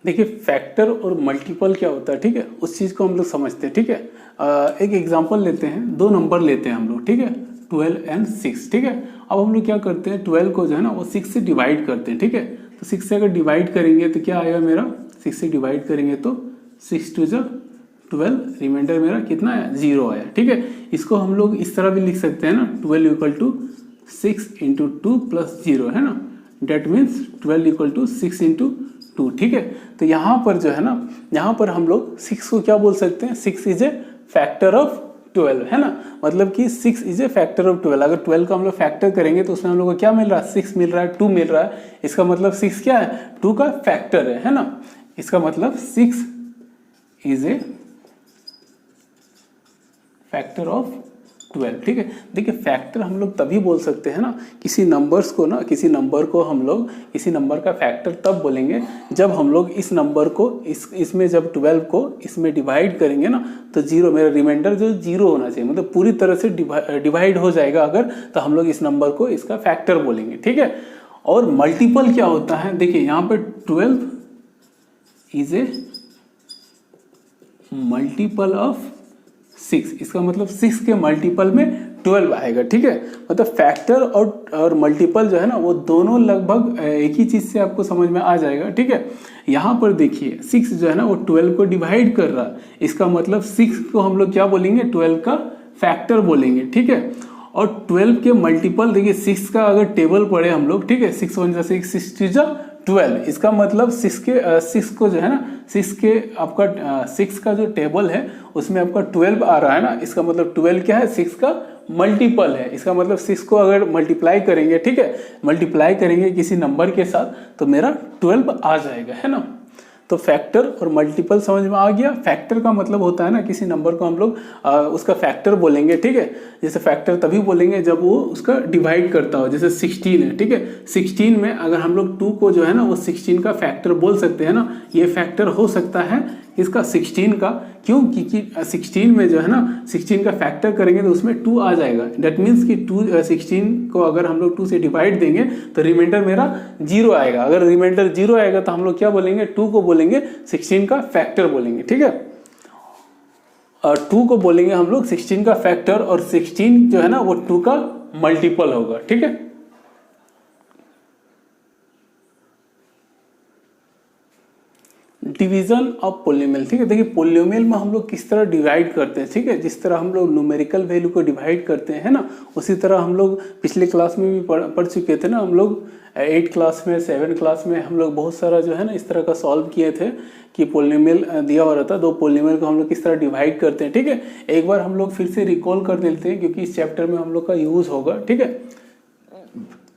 देखिए फैक्टर और मल्टीपल क्या होता है, ठीक है, उस चीज़ को हम लोग समझते हैं, ठीक है। एक एग्जांपल लेते हैं, दो नंबर लेते हैं हम लोग, ठीक है, 12 एंड 6, ठीक है। अब हम लोग क्या करते हैं, 12 को जो है ना वो 6 से डिवाइड करते हैं, ठीक है। तो 6 से अगर डिवाइड करेंगे तो क्या आएगा मेरा, 6 से डिवाइड करेंगे तो 6 टू 12, रिमाइंडर मेरा कितना है, 0 आया, ठीक है। इसको हम लोग इस तरह भी लिख सकते हैं ना, 12 इक्वल टू 6 इंटू 2 प्लस 0, है ना, that means 12 equal to 6 into 2, ठीक है। तो यहाँ पर जो है ना, यहाँ पर हम लोग 6 को क्या बोल सकते हैं, 6 इज ए फैक्टर ऑफ 12, है ना, मतलब कि 6 इज ए फैक्टर ऑफ 12। अगर 12 का हम लोग फैक्टर करेंगे तो उसमें हम लोग को क्या मिल रहा है, 6 मिल रहा है, 2 मिल रहा है। इसका मतलब 6 क्या है, 2 का फैक्टर है ना। इसका मतलब 6 इज ए फैक्टर ऑफ 12, ठीक है। देखिए फैक्टर हम लोग तभी बोल सकते हैं ना, किसी नंबर्स को ना, किसी नंबर को हम लोग, किसी नंबर का फैक्टर तब बोलेंगे जब हम लोग इस नंबर को इसमें जब 12 को इसमें डिवाइड करेंगे ना, तो 0, मेरा रिमाइंडर जो 0 होना चाहिए, मतलब पूरी तरह से डिवाइड हो जाएगा अगर, तो हम लोग इस नंबर को इसका फैक्टर बोलेंगे, ठीक है। और मल्टीपल क्या होता है, देखिए यहाँ पे 12 इज ए मल्टीपल ऑफ 6, इसका मतलब 6 के मल्टीपल में 12 आएगा, ठीक है। मतलब फैक्टर और मल्टीपल जो है ना वो दोनों लगभग एक ही चीज़ से आपको समझ में आ जाएगा, ठीक है। यहाँ पर देखिए 6 जो है ना वो 12 को डिवाइड कर रहा है, इसका मतलब 6 को हम लोग क्या बोलेंगे, 12 का फैक्टर बोलेंगे, ठीक है। और 12 के मल्टीपल देखिए 6 का अगर टेबल पढ़े हम लोग, ठीक है, 6 1 6 6 2 12, इसका मतलब 6 को जो है ना, 6 के आपका 6 का जो टेबल है उसमें आपका 12 आ रहा है ना, इसका मतलब 12 क्या है, 6 का मल्टीपल है। इसका मतलब 6 को अगर मल्टीप्लाई करेंगे, ठीक है, मल्टीप्लाई करेंगे किसी नंबर के साथ तो मेरा 12 आ जाएगा, है ना। तो फैक्टर और मल्टीपल समझ में आ गया। फैक्टर का मतलब होता है ना, किसी नंबर को हम लोग उसका फैक्टर बोलेंगे, ठीक है। जैसे फैक्टर तभी बोलेंगे जब वो उसका डिवाइड करता हो, जैसे 16 है, ठीक है, 16 में अगर हम लोग 2 को जो है ना वो 16 का फैक्टर बोल सकते हैं ना, ये फैक्टर हो सकता है इसका 16 का, क्यों, क्योंकि 16 में जो है ना 16 का फैक्टर करेंगे तो उसमें 2 आ जाएगा। डेट मीन्स कि 16 को अगर हम लोग 2 से डिवाइड देंगे तो रिमाइंडर मेरा 0 आएगा। अगर रिमाइंडर 0 आएगा तो हम लोग क्या बोलेंगे, 2 को बोलेंगे 16 का फैक्टर बोलेंगे, ठीक है। और 2 को बोलेंगे हम लोग 16 का फैक्टर, और 16 जो है ना वो 2 का मल्टीपल होगा, ठीक है। डिवीजन ऑफ पोलिनोमियल, ठीक है। देखिए पोलिनोमियल में हम लोग किस तरह डिवाइड करते हैं, ठीक है, जिस तरह हम लोग न्यूमेरिकल वैल्यू को डिवाइड करते हैं ना, उसी तरह हम लोग पिछले क्लास में भी पढ़ चुके थे ना। हम लोग 8 क्लास में, 7 क्लास में हम लोग बहुत सारा जो है ना इस तरह का सॉल्व किए थे कि पोलिनोमियल दिया हुआ रहता है, 2 पोलिनोमियल को हम लोग किस तरह डिवाइड करते हैं, ठीक है। एक बार हम लोग फिर से रिकॉल कर देते हैं क्योंकि इस चैप्टर में हम लोग का यूज होगा, ठीक है।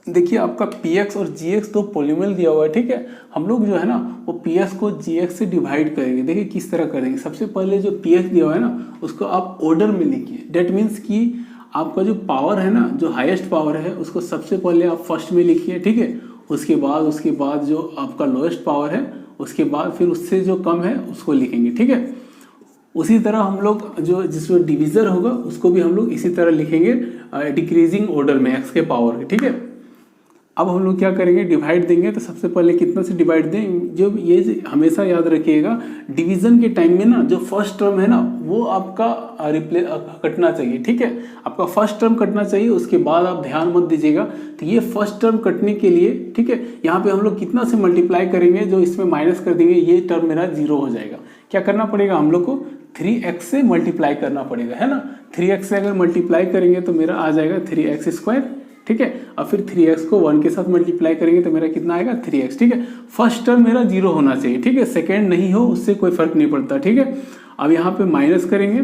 देखिए आपका px और gx 2 पोलिनोमियल दिया हुआ है, ठीक है। हम लोग जो है ना वो px को gx से डिवाइड करेंगे। देखिए किस तरह करेंगे, सबसे पहले जो px दिया हुआ है ना उसको आप ऑर्डर में लिखिए। डेट मीन्स कि आपका जो पावर है ना, जो हाईएस्ट पावर है उसको सबसे पहले आप फर्स्ट में लिखिए, ठीक है। उसके बाद जो आपका लोएस्ट पावर है उसके बाद फिर उससे जो कम है उसको लिखेंगे, ठीक है। उसी तरह हम लोग जो जिसमें डिविजर होगा उसको भी हम लोग इसी तरह लिखेंगे डिक्रीजिंग ऑर्डर में x के पावर, ठीक है। अब हम लोग क्या करेंगे, डिवाइड देंगे तो सबसे पहले कितना से डिवाइड दें, जो ये हमेशा याद रखिएगा डिवीजन के टाइम में ना जो फर्स्ट टर्म है ना वो आपका कटना चाहिए, ठीक है। आपका फर्स्ट टर्म कटना चाहिए, उसके बाद आप ध्यान मत दीजिएगा। तो ये फर्स्ट टर्म कटने के लिए, ठीक है, यहाँ पे हम लोग कितना से मल्टीप्लाई करेंगे, जो इसमें माइनस कर देंगे, ये टर्म मेरा 0 हो जाएगा। क्या करना पड़ेगा हम लोग को, 3x से मल्टीप्लाई करना पड़ेगा, है ना। 3x से अगर मल्टीप्लाई करेंगे तो मेरा आ जाएगा 3x², ठीक है। अब फिर 3x को 1 के साथ मल्टीप्लाई करेंगे तो मेरा कितना आएगा 3x, ठीक है। फर्स्ट टर्म मेरा 0 होना चाहिए, ठीक है, सेकेंड नहीं हो उससे कोई फर्क नहीं पड़ता, ठीक है। अब यहाँ पे माइनस करेंगे,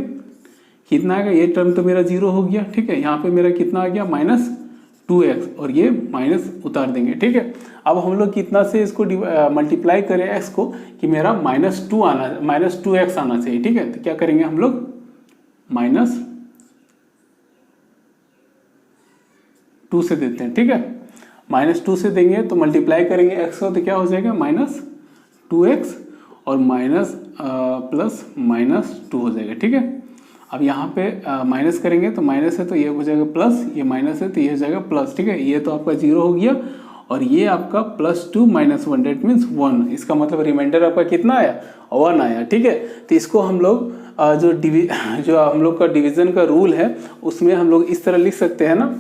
कितना आएगा, ये टर्म तो मेरा 0 हो गया, ठीक है। यहाँ पे मेरा कितना आ गया -2x, और ये माइनस उतार देंगे, ठीक है। अब हम लोग कितना से इसको मल्टीप्लाई करें x को कि मेरा -2x आना चाहिए, ठीक है। तो क्या करेंगे हम लोग, -2 से देते हैं, ठीक है। -2 से देंगे तो मल्टीप्लाई करेंगे x को तो क्या हो जाएगा -2x, और प्लस -2 हो जाएगा, ठीक है। अब यहाँ पे माइनस करेंगे तो माइनस है तो ये हो जाएगा प्लस, ये माइनस है तो ये हो जाएगा प्लस, ठीक है। ये तो आपका 0 हो गया, और ये आपका +2 - 1 डेट मीन्स 1। इसका मतलब रिमाइंडर आपका कितना आया, 1 आया। ठीक है, तो इसको हम लोग जो हम लोग का डिवीजन का रूल है उसमें हम लोग इस तरह लिख सकते हैं ना,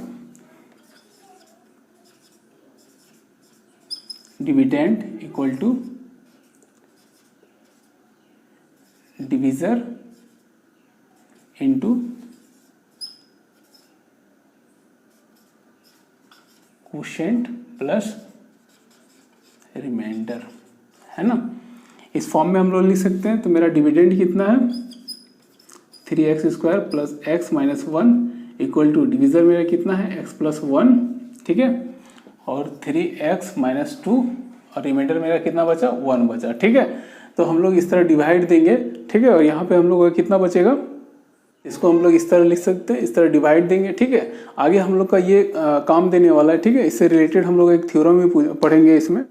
dividend equal to divisor into quotient plus remainder, है ना। इस फॉर्म में हम लोग लिख सकते हैं। तो मेरा डिविडेंड कितना है, 3x² + x - 1 equal to divisor मेरा कितना है, x + 1। ठीक है, और 3x - 2 और रिमाइंडर मेरा कितना बचा, 1 बचा। ठीक है, तो हम लोग इस तरह डिवाइड देंगे। ठीक है, और यहाँ पे हम लोग का कितना बचेगा, इसको हम लोग इस तरह लिख सकते हैं, इस तरह डिवाइड देंगे। ठीक है, आगे हम लोग का ये काम देने वाला है। ठीक है, इससे रिलेटेड हम लोग एक थ्योरम भी पढ़ेंगे इसमें,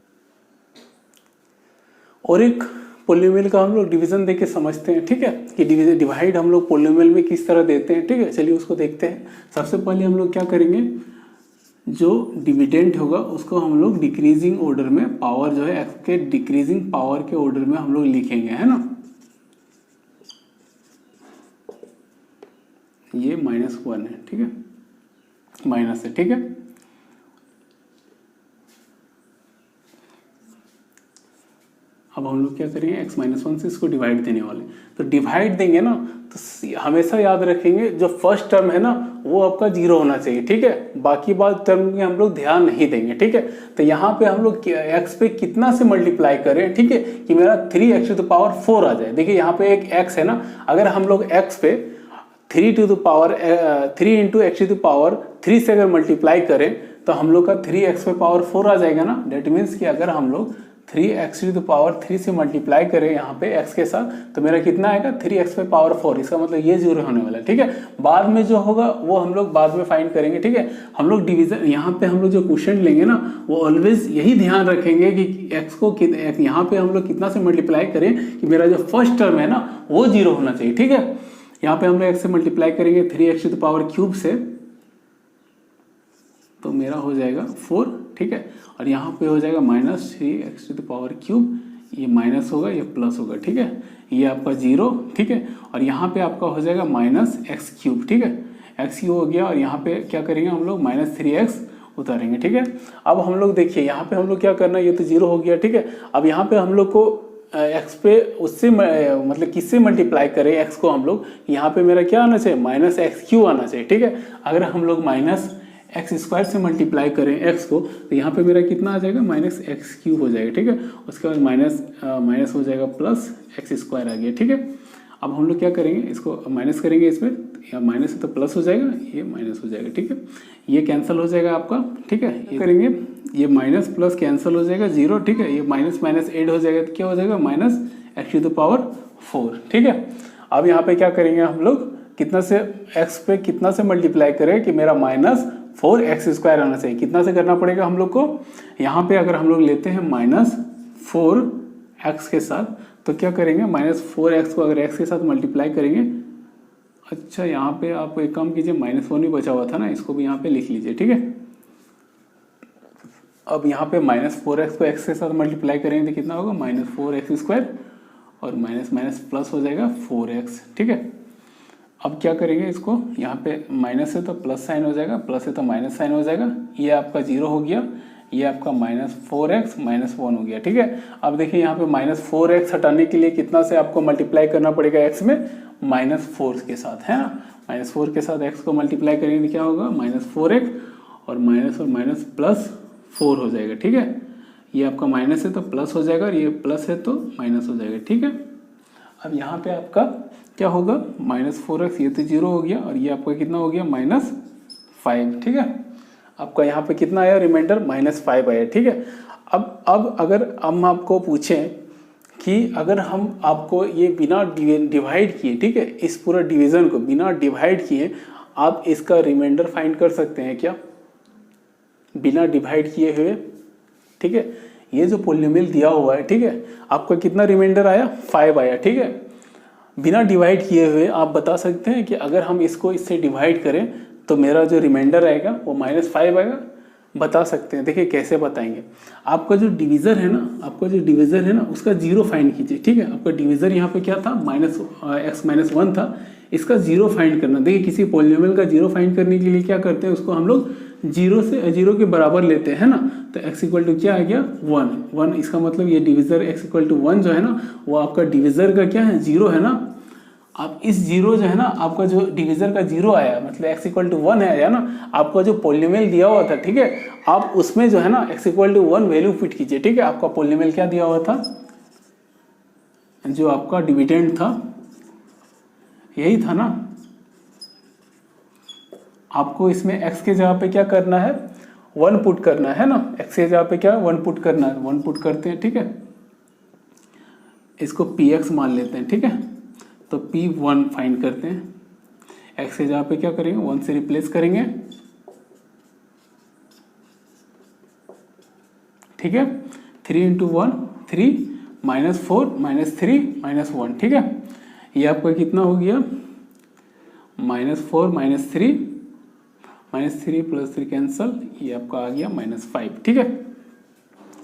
और एक पोलिनोमियल का हम लोग डिवीजन देके समझते हैं। ठीक है, कि डिवाइड हम लोग पोलिनोमियल में किस तरह देते हैं। ठीक है, चलिए उसको देखते हैं। सबसे पहले हम लोग क्या करेंगे, जो डिविडेंड होगा उसको हम लोग डिक्रीजिंग ऑर्डर में, पावर जो है एक्स के डिक्रीजिंग पावर के ऑर्डर में हम लोग लिखेंगे, है ना। ये -1 है। ठीक है, माइनस है। ठीक है, अब हम लोग क्या करेंगे, x - 1 से इसको डिवाइड देने वाले। तो डिवाइड देंगे ना, तो हमेशा याद रखेंगे जो फर्स्ट टर्म है ना वो आपका 0 होना चाहिए। ठीक है, बाकी बात टर्म में हम लोग ध्यान नहीं देंगे। ठीक है, तो यहाँ पे हम लोग x पे कितना से मल्टीप्लाई करें, ठीक है, कि मेरा 3x⁴ आ जाए। देखिए यहाँ पे एक x है ना, अगर हम लोग x पे 3 × x⁴ से अगर मल्टीप्लाई करें तो हम लोग का 3x⁴ आ जाएगा ना। डेट मीन्स कि अगर हम लोग 3x⁴ से मल्टीप्लाई करें यहाँ पे x के साथ तो मेरा कितना आएगा, 3x⁴। इसका मतलब ये 0 होने वाला है। ठीक है, बाद में जो होगा वो हम लोग बाद में फाइंड करेंगे। ठीक है, हम लोग डिवीजन यहाँ पे हम लोग जो क्वेश्चन लेंगे ना वो ऑलवेज यही ध्यान रखेंगे कि x को यहाँ पे हम लोग कितना से मल्टीप्लाई करें कि मेरा जो फर्स्ट टर्म है ना वो 0 होना चाहिए। ठीक है, यहाँ पे हम लोग x से मल्टीप्लाई करेंगे 3x⁴ से, तो मेरा हो जाएगा 4। ठीक है, और यहाँ पे हो जाएगा -3x⁴, ये माइनस होगा ये प्लस होगा। ठीक है, ये आपका 0। ठीक है, और यहाँ पे आपका हो जाएगा -x3। ठीक है, x3 हो गया, और यहाँ पे क्या करेंगे हम लोग, -3x उतारेंगे। ठीक है, अब हम लोग देखिए यहाँ पे हम लोग क्या करना है, ये तो 0 हो गया। ठीक है, अब यहाँ पे हम लोग को x पे उससे मतलब किससे मल्टीप्लाई करें x को हम लोग, यहाँ पे मेरा क्या आना चाहिए, -x³ आना चाहिए। ठीक है, अगर हम लोग -x² से मल्टीप्लाई करें x को तो यहाँ पे मेरा कितना आ जाएगा, -x³ हो जाएगा। ठीक है, उसके बाद माइनस हो जाएगा +x² आ गया। ठीक है, अब हम लोग क्या करेंगे, इसको माइनस करेंगे, इसमें या माइनस है तो प्लस हो जाएगा, ये माइनस हो जाएगा। ठीक है, ये कैंसिल हो जाएगा आपका। ठीक है, ये करेंगे, ये माइनस प्लस कैंसिल हो जाएगा 0। ठीक है, ये माइनस ऐड हो जाएगा तो क्या हो जाएगा, -x⁴। ठीक है, अब यहाँ पे क्या करेंगे हम लोग, कितना से x पे कितना से मल्टीप्लाई करें कि मेरा -4x² आना चाहिए। कितना से करना पड़ेगा हम लोग को, यहाँ पे अगर हम लोग लेते हैं -4x के साथ तो क्या करेंगे, -4x को अगर x के साथ मल्टीप्लाई करेंगे, अच्छा यहाँ पे आप एक काम कीजिए, -1 भी बचा हुआ था ना, इसको भी यहाँ पे लिख लीजिए। ठीक है, अब यहाँ पे -4x को x के साथ मल्टीप्लाई करेंगे तो कितना होगा, -4x² और माइनस प्लस हो जाएगा 4x। ठीक है, अब क्या करेंगे, इसको यहाँ पे माइनस है तो प्लस साइन हो जाएगा, प्लस है तो माइनस साइन हो जाएगा, ये आपका 0 हो गया, ये आपका -4x -1 हो गया। ठीक है, अब देखिए यहाँ पे -4x हटाने के लिए कितना से आपको मल्टीप्लाई करना पड़ेगा x में, -4 के साथ, है ना। -4 के साथ x को मल्टीप्लाई करेंगे तो क्या होगा, -4x और माइनस प्लस 4 हो जाएगा। ठीक है, ये आपका माइनस है तो प्लस हो जाएगा और ये प्लस है तो माइनस हो जाएगा। ठीक है, अब यहाँ पे आपका क्या होगा, -4x, ये तो 0 हो गया, और ये आपका कितना हो गया, -5। ठीक है, आपका यहाँ पे कितना आया रिमाइंडर, -5 आया। ठीक है, अब अगर हम आपको पूछें कि अगर हम आपको ये बिना डिवाइड किए, ठीक है, इस पूरा डिवीजन को बिना डिवाइड किए आप इसका रिमाइंडर फाइंड कर सकते हैं क्या, बिना डिवाइड किए हुए। ठीक है, ये जो पोलिनोमियल दिया हुआ है, ठीक है, आपका कितना रिमाइंडर आया, 5 आया। ठीक है, बिना डिवाइड किए हुए आप बता सकते हैं कि अगर हम इसको इससे डिवाइड करें तो मेरा जो रिमाइंडर आएगा वो -5 आएगा। बता सकते हैं। देखिए कैसे बताएंगे, आपका जो डिवीज़र है ना, उसका जीरो फाइंड कीजिए। ठीक है, आपका डिवीज़र यहाँ पे क्या था, -x-1 था, इसका जीरो फाइंड करना। देखिए किसी पॉलिनोमियल का जीरो फाइंड करने के लिए क्या करते हैं, उसको हम लोग जीरो के बराबर लेते हैं ना। तो x इक्वल टू क्या आ गया, 1। इसका मतलब ये डिवीज़र x इक्वल टू 1 जो है ना, वो आपका डिवीज़र का क्या है, जीरो है ना। आप इस जीरो जो है ना, आपका जो डिवीज़र का जीरो आया, मतलब x इक्वल टू 1 आया ना, आपका जो पॉलिनोमियल दिया हुआ था, ठीक है, आप उसमें जो है ना x equal to 1 value fit कीजिए। ठीक है, आपका पॉलिनोमियल क्या दिया हुआ था, जो आपका डिविडेंड था यही था ना। आपको इसमें x के जगह पे क्या करना है, 1 पुट करना है ना। x के जगह पे क्या 1 पुट करना है, 1 पुट करते हैं। ठीक है, इसको px मान लेते हैं। ठीक है, तो p1 फाइंड करते हैं। x के जगह पे क्या करेंगे, 1 से रिप्लेस करेंगे। ठीक है, 3 इंटू 1 3 -4 -3 -1। ठीक है, ये आपका कितना हो गया, -4 -3 प्लस 3 कैंसल, ये आपका आ गया -5। ठीक है,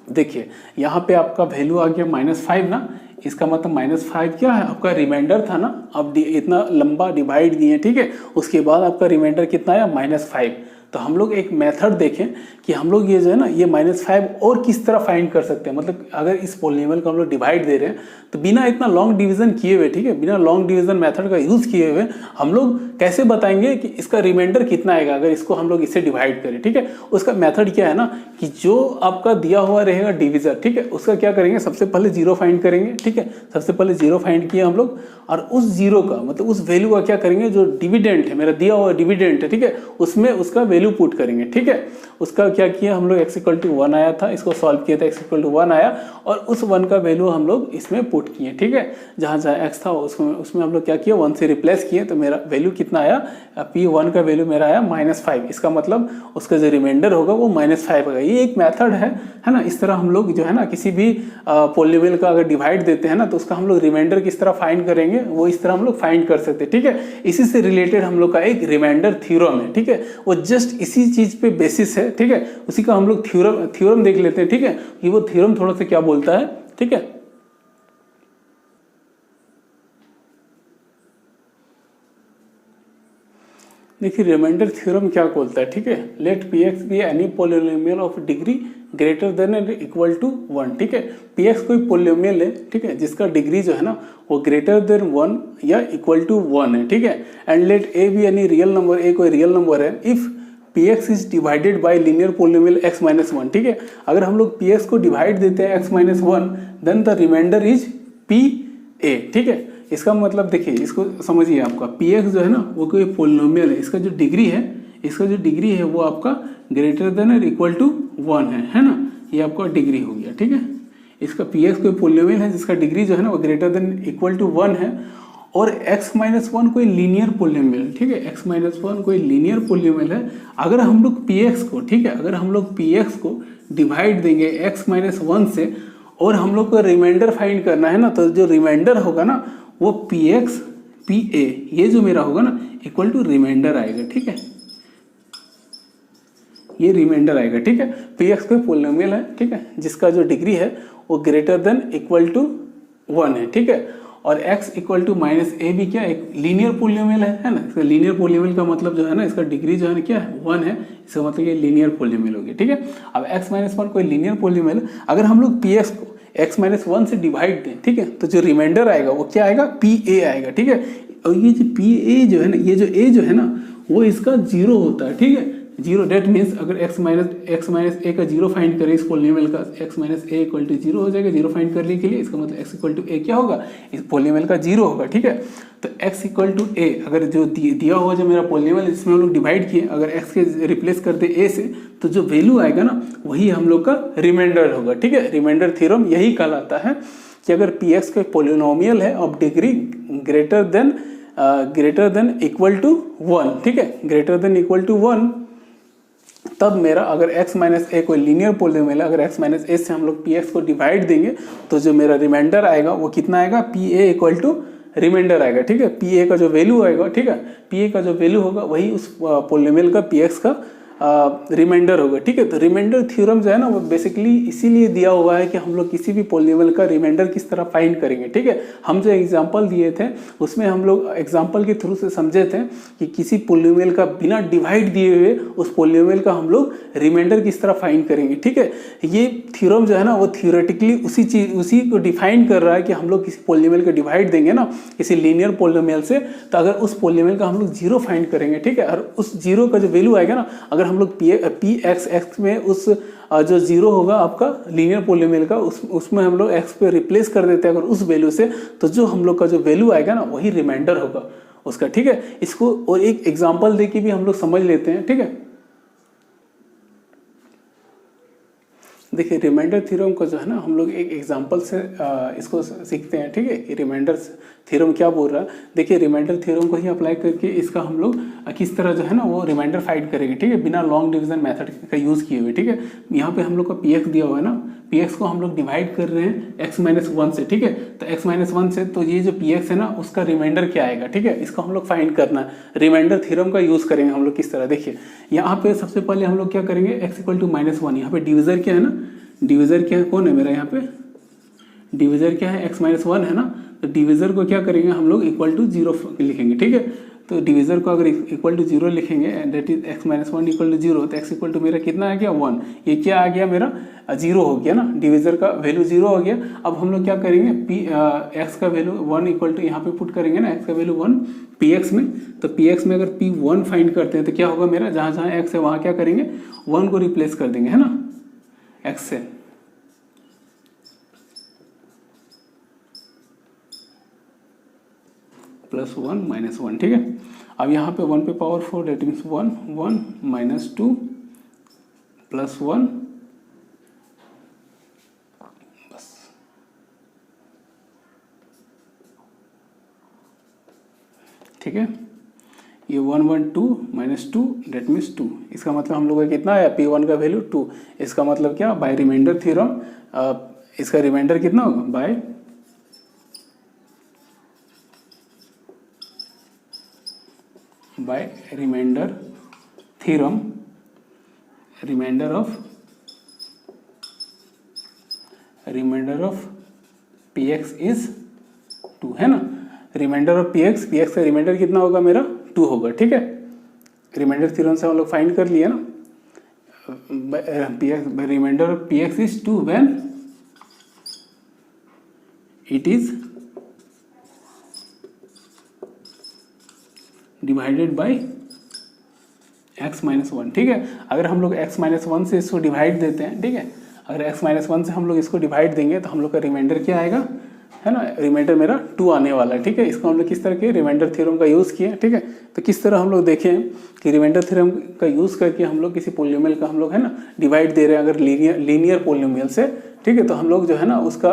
देखिए यहाँ पे आपका वैल्यू आ गया -5 ना। इसका मतलब -5 क्या है, आपका रिमाइंडर था ना। अब इतना लंबा डिवाइड दिए, ठीक है, उसके बाद आपका रिमाइंडर कितना आया, -5। तो हम लोग एक मेथड देखें कि हम लोग ये जो है ना, ये -5 और किस तरह फाइंड कर सकते हैं। मतलब अगर इस पॉलिनोमियल को हम लोग डिवाइड दे रहे हैं तो बिना इतना लॉन्ग डिवीजन किए हुए, ठीक है, बिना लॉन्ग डिवीजन मेथड का यूज़ किए हुए हम लोग कैसे बताएंगे कि इसका रिमाइंडर कितना आएगा अगर इसको हम लोग इससे डिवाइड करें। ठीक है, उसका मेथड क्या है ना, कि जो आपका दिया हुआ रहेगा डिविजर, ठीक है, उसका क्या करेंगे, सबसे पहले जीरो फाइंड करेंगे। ठीक है, सबसे पहले जीरो फाइंड किया हम लोग, और उस जीरो का मतलब उस वैल्यू का क्या करेंगे, जो डिविडेंड है, मेरा दिया हुआ डिविडेंड है, ठीक है, उसमें उसका वैल्यू पुट करेंगे। ठीक है, उसका क्या किया हम लोग, x इक्वल टू 1 आया था, इसको सॉल्व किया था, x इक्वल टू 1 आया, और उस 1 का वैल्यू हम लोग इसमें पुट किए। ठीक है, जहाँ जहाँ x था उसमें हम लोग क्या किया, 1 से रिप्लेस किए, तो मेरा वैल्यू कितना आया, p1 का वैल्यू मेरा आया -5। इसका मतलब उसका जो रिमाइंडर होगा वो -5 होगा। ये एक मेथड है ना। इस तरह हम लोग जो है ना, किसी भी पॉलिनोमियल का अगर डिवाइड देते हैं ना, तो उसका हम लोग रिमाइंडर किस तरह फाइंड करेंगे, वो इस तरह हम लोग फाइंड कर सकते हैं। ठीक है, इसी से रिलेटेड हम लोग का एक रिमाइंडर थ्योरम है। ठीक है, वो जस्ट इसी चीज पे बेसिस है। ठीक है, उसी का हम लोग थ्योरम देख लेते हैं। ठीक है, कि वो थ्योरम थोड़ा सा क्या बोलता है। ठीक है, देखिए रिमाइंडर थ्योरम क्या बोलता है। ठीक है, let px be any polynomial of degree greater than and equal to 1। ठीक है, px कोई पॉलिनोमियल है, ठीक है, जिसका डिग्री जो है ना वो ग्रेटर देन 1 या इक्वल टू 1 है। ठीक है, and let a be any real number, a कोई रियल नंबर है, if px is divided bye linear polynomial x-1। ठीक है, अगर हम लोग px को डिवाइड देते हैं x-1, then the remainder is pa। ठीक है, इसका मतलब देखिए, इसको समझिए, आपका px जो है ना वो कोई पॉलिनोमियल है, इसका जो डिग्री है वो आपका ग्रेटर देन और इक्वल टू 1 है ना। ये आपका डिग्री हो गया। ठीक है, इसका px कोई पॉलिनोमियल है जिसका डिग्री जो है ना वो ग्रेटर देन इक्वल टू 1 है, और x-1 कोई लीनियर पॉलिनोमियल। ठीक है, x-1 कोई लीनियर पॉलिनोमियल है। अगर हम लोग px को, ठीक है, अगर हम लोग px को डिवाइड देंगे x-1 से, और हम लोग को रिमाइंडर फाइंड करना है ना, तो जो रिमाइंडर होगा ना वो px pa, ये जो मेरा होगा ना, इक्वल टू रिमाइंडर आएगा। ठीक है, ये रिमाइंडर आएगा। ठीक है, px कोई पॉलिनोमियल है, ठीक है, जिसका जो डिग्री है वो ग्रेटर देन इक्वल टू 1 है। ठीक है, और x इक्वल टू -a भी क्या एक लीनियर पॉलिनोमियल है ना। इसका लीनियर पॉलिनोमियल का मतलब जो है ना, इसका डिग्री जो है ना क्या है, 1 है। इसका मतलब ये लीनियर पॉलिनोमियल हो गया। ठीक है, अब x-1 कोई लीनियर पॉलिनोमियल, अगर हम लोग px को x-1 से डिवाइड दें, ठीक है, तो जो रिमाइंडर आएगा वो क्या आएगा, pa आएगा। ठीक है, और ये जो pa जो है ना, ये जो a जो है ना वो इसका जीरो होता है। ठीक है, जीरो, डेट मीन्स अगर x-a का जीरो फाइंड करें इस पॉलिनोमियल का, x-a इक्वल टू जीरो हो जाएगा जीरो फाइंड करने के लिए। इसका मतलब x इक्वल टू a क्या होगा, इस पॉलिनोमियल का जीरो होगा। ठीक है, तो x इक्वल टू a, अगर जो दिया हुआ जो मेरा पॉलिनोमियल जिसमें हम लोग डिवाइड किए, अगर x के रिप्लेस कर दे a से, तो जो वैल्यू आएगा ना वही हम लोग का रिमाइंडर होगा। ठीक है, रिमाइंडर थ्योरम यही कहलाता है कि अगर px का पॉलिनोमियल है of degree greater than equal to 1, ठीक है, ग्रेटर देन इक्वल टू 1, तब मेरा अगर x-a कोई लीनियर पॉलिनोमियल है, अगर x-a से हम लोग px को डिवाइड देंगे तो जो मेरा रिमाइंडर आएगा वो कितना आएगा, pa इक्वल टू रिमाइंडर आएगा। ठीक है, pa का जो वैल्यू आएगा, ठीक है, pa का जो वैल्यू होगा वही उस पॉलिनोमियल का px का रिमाइंडर होगा, ठीक है। तो रिमाइंडर थ्योरम जो है ना वो बेसिकली इसीलिए दिया हुआ है कि हम लोग किसी भी पॉलिनोमियल का रिमाइंडर किस तरह फाइंड करेंगे, ठीक है। हम जो एग्जांपल दिए थे उसमें हम लोग एग्जांपल के थ्रू से समझे थे कि किसी पॉलिनोमियल का बिना डिवाइड दिए हुए उस पॉलिनोमियल का हम लोग रिमाइंडर किस तरह फाइंड करेंगे, ठीक है। ये थ्योरम जो है ना वो थियोरेटिकली उसी को डिफाइन कर रहा है कि हम लोग किसी पॉलिनोमियल को डिवाइड देंगे ना किसी लीनियर पॉलिनोमियल से, तो अगर उस पॉलिनोमियल का हम लोग जीरो फाइंड करेंगे, ठीक है, और उस जीरो का जो वैल्यू आएगा ना, अगर हम लोग पी एक्स में उस जो जीरो होगा आपका लीनियर पॉलिनोमियल का उसमें हम लोग एक्स पे रिप्लेस कर देते हैं अगर उस वैल्यू से, तो जो हम लोग का जो वैल्यू आएगा ना वही रिमाइंडर होगा उसका, ठीक है। इसको और एक एग्जांपल देके भी हम लोग समझ लेते हैं, ठीक है। देखिए रिमाइंडर थ्योरम को जो है ना हम लोग एक एग्जांपल से इसको सीखते हैं, ठीक है, कि रिमाइंडर थ्योरम क्या बोल रहा है। देखिए रिमाइंडर थ्योरम को ही अप्लाई करके इसका हम लोग किस तरह जो है ना वो रिमाइंडर फाइंड करेंगे, ठीक है, बिना लॉन्ग डिवीजन मेथड का यूज़ किए हुए, ठीक है। यहाँ पे हम लोग का पी एक्स दिया हुआ है ना, पी एक्स को हम लोग डिवाइड कर रहे हैं x-1 से, ठीक है। तो x-1 से तो ये जो पी एक्स है ना उसका रिमाइंडर क्या आएगा, ठीक है, इसको हम लोग फाइंड करना है। रिमाइंडर थ्योरम का यूज़ करेंगे हम लोग किस तरह, देखिए यहाँ पे सबसे पहले हम लोग क्या करेंगे x = -1, यहाँ पे डिविजर क्या है ना, डिविजर क्या है, कौन है मेरा यहाँ पे डिविजर क्या है, x-1 है ना, तो डिविजर को क्या करेंगे हम लोग =0 लिखेंगे, ठीक है। तो डिविजर को अगर =0 लिखेंगे दैट इज x-1 = 0, तो x = मेरा कितना आ गया 1, ये क्या आ गया मेरा 0 हो गया ना, डिविजर का वैल्यू 0 हो गया। अब हम लोग क्या करेंगे x का वैल्यू 1 यहाँ पे पुट करेंगे ना, x का वैल्यू 1 px में, तो px में अगर p1 फाइंड करते हैं तो क्या होगा मेरा, जहाँ जहाँ x है वहाँ क्या करेंगे 1 को रिप्लेस कर देंगे, है ना, x से। +1 -1, ठीक है। अब यहाँ पे 1 पे पावर 4 दैट मीन्स 1 1 -2 +1 बस, ठीक है। ये 1 1 2 -2 दैट मीन्स 2, इसका मतलब हम लोग का कितना है p1 का वैल्यू 2, इसका मतलब क्या बाय रिमाइंडर थ्योरम इसका रिमाइंडर कितना होगा by remainder theorem, remainder of px is 2, है ना। रिमाइंडर ऑफ px का रिमाइंडर कितना होगा मेरा 2 होगा, ठीक है। रिमाइंडर थ्योरम से हम लोग फाइंड कर लिया ना, remainder of px is 2 when it is divided by x-1, ठीक है। अगर हम लोग x-1 से इसको डिवाइड देते हैं, ठीक है, अगर x-1 से हम लोग इसको डिवाइड देंगे तो हम लोग का रिमाइंडर क्या आएगा, है ना, रिमाइंडर मेरा 2 आने वाला है, ठीक है। इसको हम लोग किस तरह के रिमाइंडर थ्योरम का यूज़ किए, ठीक है। तो किस तरह हम लोग देखें कि रिमाइंडर थ्योरम का यूज़ करके हम लोग किसी पॉलिनोमियल का हम लोग है ना डिवाइड दे रहे हैं अगर लीनियर पॉलिनोमियल से, ठीक है, तो हम लोग जो है ना उसका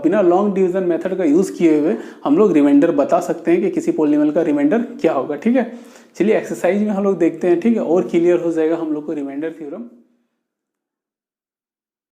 बिना लॉन्ग डिवीजन मेथड का यूज़ किए हुए हम लोग रिमाइंडर बता सकते हैं कि किसी पॉलिनोमियल का रिमाइंडर क्या होगा, ठीक है। चलिए एक्सरसाइज में हम लोग देखते हैं, ठीक है, और क्लियर हो जाएगा हम लोग को रिमाइंडर थ्योरम।